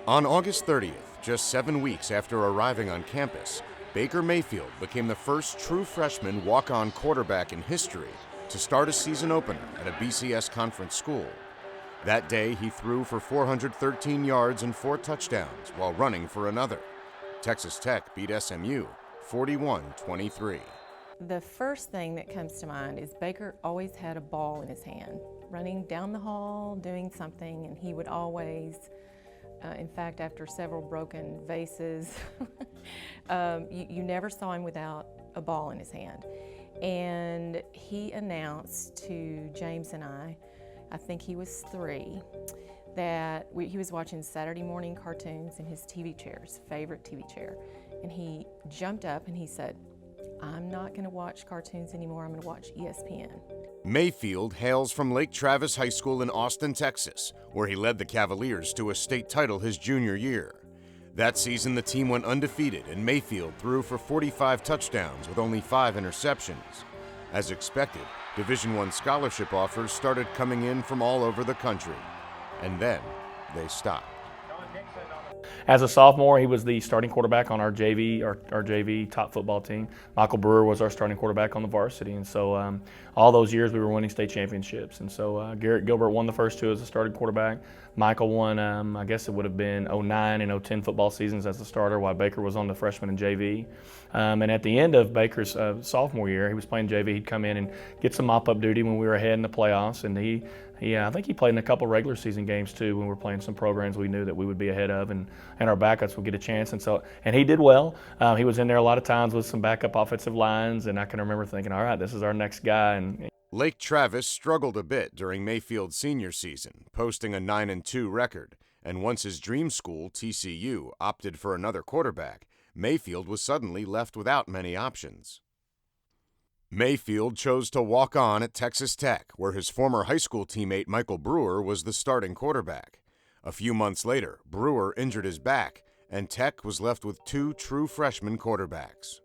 On August 30th, just 7 weeks after arriving on campus, Baker Mayfield became the first true freshman walk-on quarterback in history to start a season opener at a BCS conference school. That day, he threw for 413 yards and 4 touchdowns while running for another. Texas Tech beat SMU 41-23. The first thing that comes to mind is Baker always had a ball in his hand, running down the hall, doing something, and he would always, in fact, after several broken vases, you never saw him without a ball in his hand. And he announced to James and I think he was 3, that he was watching Saturday morning cartoons in his TV chair, his favorite TV chair. And he jumped up and he said, "I'm not going to watch cartoons anymore, I'm going to watch ESPN." Mayfield hails from Lake Travis High School in Austin, Texas, where he led the Cavaliers to a state title his junior year. That season, the team went undefeated, and Mayfield threw for 45 touchdowns with only 5 interceptions. As expected, Division I scholarship offers started coming in from all over the country, and then they stopped. As a sophomore, he was the starting quarterback on our JV top football team. Michael Brewer was our starting quarterback on the varsity, and so all those years we were winning state championships. And so Garrett Gilbert won the first 2 as a starting quarterback. Michael won, I guess it would have been 09 and 010 football seasons as a starter, while Baker was on the freshman and JV. And at the end of Baker's sophomore year, he was playing JV. He'd come in and get some mop-up duty when we were ahead in the playoffs, and I think he played in a couple regular season games too when we were playing some programs we knew that we would be ahead of, and our backups would get a chance. And he did well. He was in there a lot of times with some backup offensive lines, and I can remember thinking, all right, this is our next guy. And Lake Travis struggled a bit during Mayfield's senior season, posting a 9-2 record. And once his dream school, TCU, opted for another quarterback, Mayfield was suddenly left without many options. Mayfield chose to walk on at Texas Tech, where his former high school teammate Michael Brewer was the starting quarterback. A few months later, Brewer injured his back, and Tech was left with 2 true freshman quarterbacks.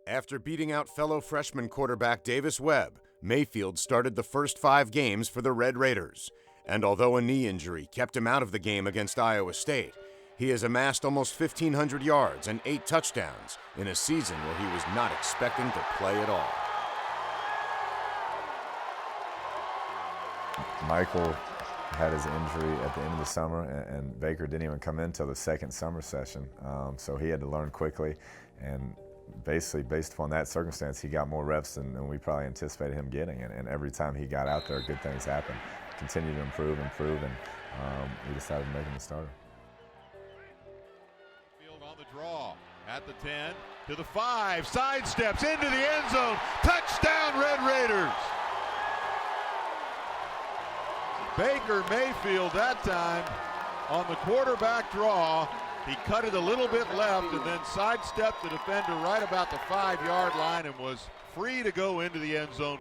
After beating out fellow freshman quarterback Davis Webb, Mayfield started the first 5 games for the Red Raiders. And although a knee injury kept him out of the game against Iowa State, he has amassed almost 1,500 yards and 8 touchdowns in a season where he was not expecting to play at all. Michael had his injury at the end of the summer, and Baker didn't even come in until the second summer session. So he had to learn quickly, and basically based upon that circumstance, he got more reps than we probably anticipated him getting. And every time he got out there, good things happened. Continued to improve, and we decided to make him the starter. On the draw at the 10 to the 5, sidesteps into the end zone, touchdown Red Raiders. Baker Mayfield that time on the quarterback draw. He cut it a little bit left and then sidestepped the defender right about the 5-yard line and was free to go into the end zone.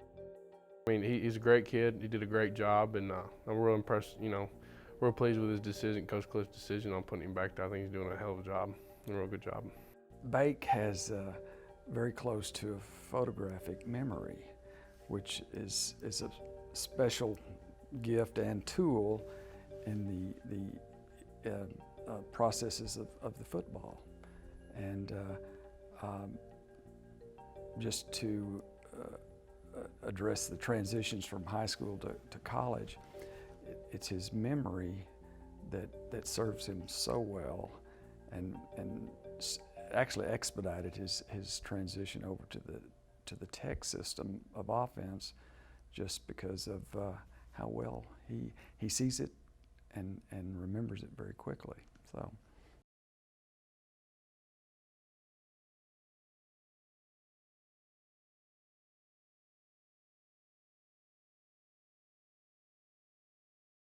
I mean, he's a great kid. He did a great job, and I'm real impressed. Real pleased with his decision, Coach Cliff's decision on putting him back there. I think he's doing a hell of a job, a real good job. Bake has very close to a photographic memory, which is a special gift and tool in the processes of the football. And just to address the transitions from high school to college, it's his memory that serves him so well, and actually expedited his transition over to the Tech system of offense, just because of how well he sees it and remembers it very quickly. So